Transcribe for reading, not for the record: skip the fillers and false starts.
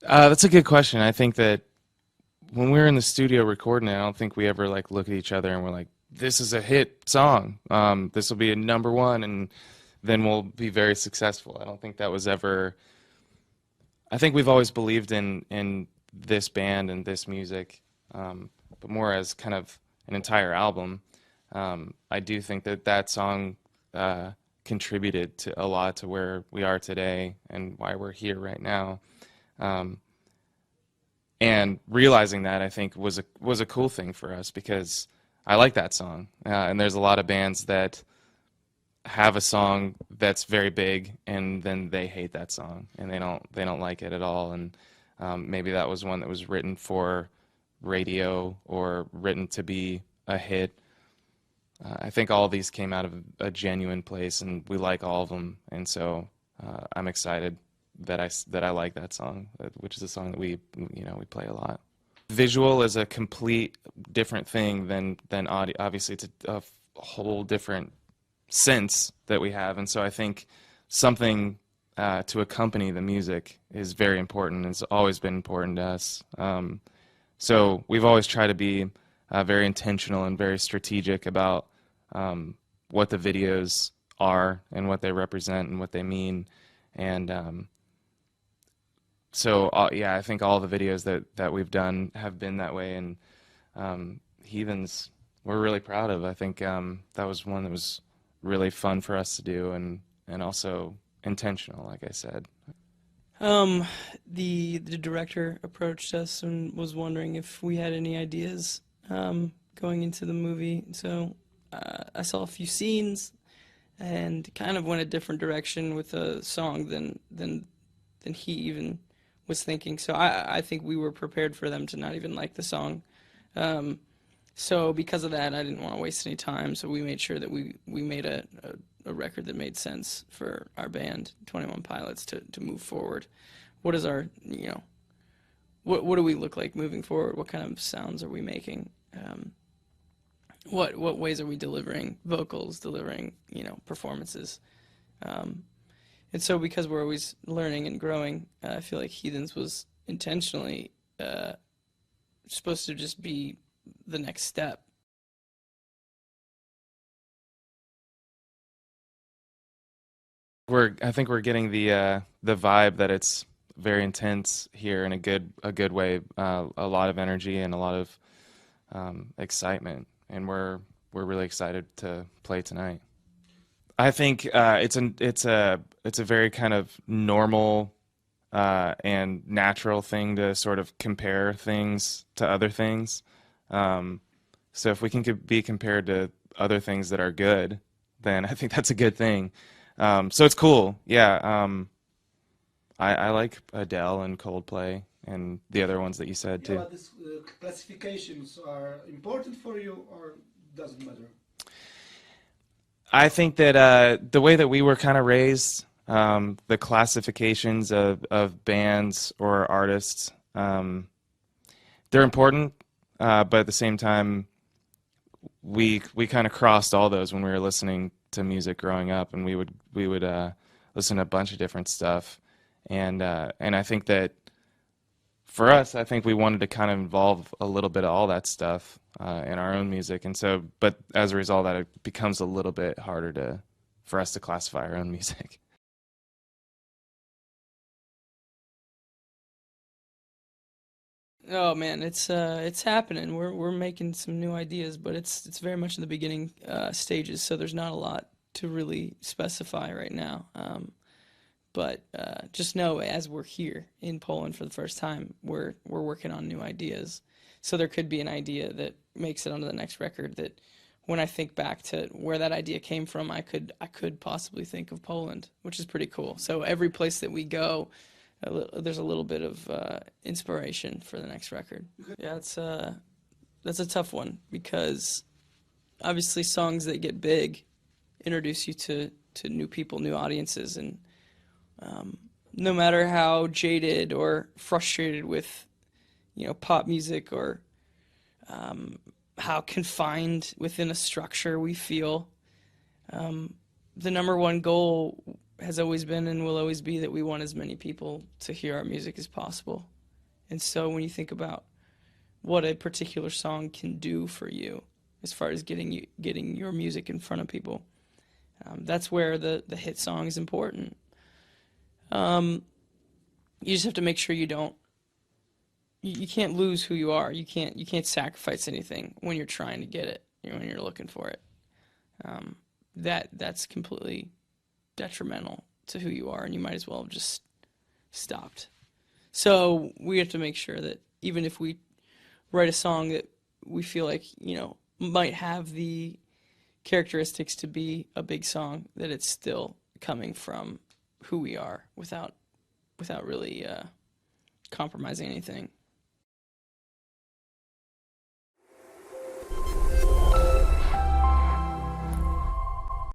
That's a good question. I think that when we were in the studio recording it, I don't think we ever like look at each other and we're like, "This is a hit song. This will be a number one, and then we'll be very successful." I don't think that was ever. I think we've always believed in this band and this music, but more as kind of an entire album. I do think that that song contributed to a lot to where we are today and why we're here right now. Um, and realizing that I think was a cool thing for us because I like that song, and there's a lot of bands that have a song that's very big and then they hate that song and they don't like it at all, and maybe that was one that was written for radio or written to be a hit. I think all of these came out of a genuine place, and we like all of them, and so I'm excited that I like that song, which is a song that we play a lot. Visual is a complete different thing than audio. Obviously, it's a whole different sense that we have, and so I think something to accompany the music is very important. It's always been important to us. So we've always tried to be very intentional and very strategic about what the videos are and what they represent and what they mean. And so yeah, I think all the videos that we've done have been that way. And Heathens, we're really proud of. I think that was one that was really fun for us to do, and also intentional, like I said. Um, the director approached us and was wondering if we had any ideas going into the movie. So I saw a few scenes and kind of went a different direction with a song than he even was thinking. So I think we were prepared for them to not even like the song. Um, so because of that, I didn't want to waste any time. So we made sure that we made a record that made sense for our band, 21 Pilots, to move forward. What is our, what do we look like moving forward? What kind of sounds are we making? What ways are we delivering vocals, delivering, performances? Um, and so because we're always learning and growing, I feel like Heathens was intentionally supposed to just be the next step. I think we're getting the vibe that it's very intense here in a good way. A lot of energy and a lot of excitement, and we're really excited to play tonight. I think it's a very kind of normal and natural thing to sort of compare things to other things. Um, so if we can be compared to other things that are good, then I think that's a good thing. So it's cool. Yeah. I like Adele and Coldplay and the other ones that you said Yeah, too. but these classifications are important for you, or doesn't matter? I think that the way that we were kind of raised, the classifications of bands or artists, they're important, but at the same time, we kind of crossed all those when we were listening to music growing up, and we would listen to a bunch of different stuff, and I think that for us, I think we wanted to kind of involve a little bit of all that stuff in our own music, and so, but as a result, that it becomes a little bit harder to for us to classify our own music. Oh man, it's happening. We're making some new ideas, but it's very much in the beginning stages, so there's not a lot to really specify right now. But just know, as we're here in Poland for the first time, we're working on new ideas. So there could be an idea that makes it onto the next record that when I think back to where that idea came from, I could possibly think of Poland, which is pretty cool. So every place that we go, there's a little bit of inspiration for the next record. Yeah, that's a tough one because obviously songs that get big introduce you to new people, new audiences, and no matter how jaded or frustrated with pop music or how confined within a structure we feel, the number one goal has always been and will always be that we want as many people to hear our music as possible. And so when you think about what a particular song can do for you as far as getting your music in front of people, that's where the hit song is important. You just have to make sure you can't lose who you are. You can't sacrifice anything when you're trying to get it, when you're looking for it. That's completely detrimental to who you are, and you might as well have just stopped. So we have to make sure that even if we write a song that we feel like, might have the characteristics to be a big song, that it's still coming from who we are without really compromising anything.